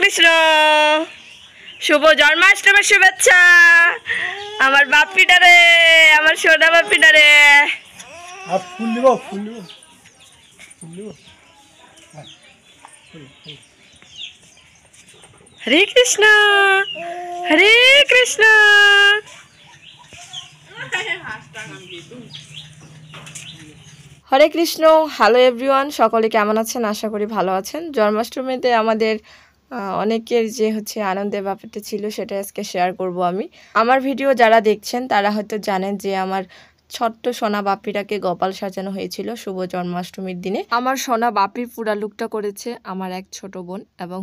কৃষ্ণ, শুভ জন্মাষ্টমীর শুভেচ্ছা আমার বাপ্পিটারে, আমার সোনা বাপ্পিটারে। ফুল দিব, ফুল দিব, ফুল দিব। হরে কৃষ্ণ, হরে কৃষ্ণ। হরে কৃষ্ণ। হ্যালো এভরিওয়ান, সকলে কেমন আছেন? আশা করি ভালো আছেন। জন্মাষ্টমীতে আমাদের অনেকের যে আনন্দের ব্যাপারটা ছিল সেটা আজকে শেয়ার করব আমি। আমার ভিডিও যারা দেখছেন তারা হয়তো জানেন যে আমার ছোট্ট সোনা বাপ্পিটাকে গোপাল সাজানো হয়েছিল শুভ জন্মাষ্টমীর দিনে। আমার সোনা বাপ্পির পুরা লুকটা করেছে আমার এক ছোট বোন, এবং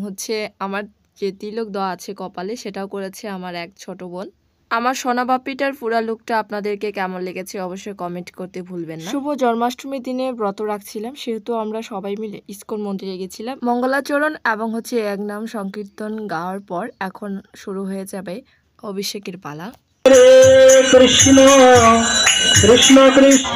আমার যে তিলক দেওয়া আছে কপালে সেটাও করেছে আমার এক ছোট বোন। আমার সোনা বাপ্পিটার পুরা লুকটা আপনাদেরকে কেমন লেগেছে অবশ্যই কমেন্ট করতে ভুলবেন না। শুভ জন্মাষ্টমীর দিনে ব্রত রাখছিলাম, সেহেতু আমরা সবাই মিলে ইস্কন মন্দিরে গেছিলাম। মঙ্গলাচরণ এবং এক নাম সংকীর্তন গাওয়ার পর এখন শুরু হয়ে যাবে অভিষেকের পালা। কৃষ্ণ কৃষ্ণ কৃষ্ণ।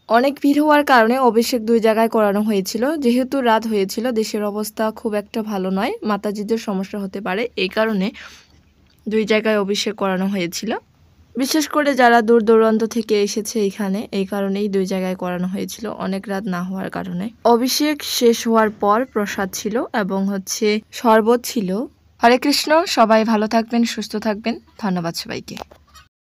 অনেক ভিড় হওয়ার কারণে অভিষেক দুই জায়গায় করানো হয়েছিল। যেহেতু রাত হয়েছিল, দেশের অবস্থা খুব একটা ভালো নয়, মাতাজিদের সমস্যা হতে পারে, এই কারণে দুই জায়গায় অভিষেক করানো হয়েছিল। বিশেষ করে যারা দূর দূরান্ত থেকে এসেছে এখানে, এই কারণেই দুই জায়গায় করানো হয়েছিল, অনেক রাত না হওয়ার কারণে। অভিষেক শেষ হওয়ার পর প্রসাদ ছিল এবং শরবত ছিল। হরে কৃষ্ণ, সবাই ভালো থাকবেন, সুস্থ থাকবেন। ধন্যবাদ সবাইকে।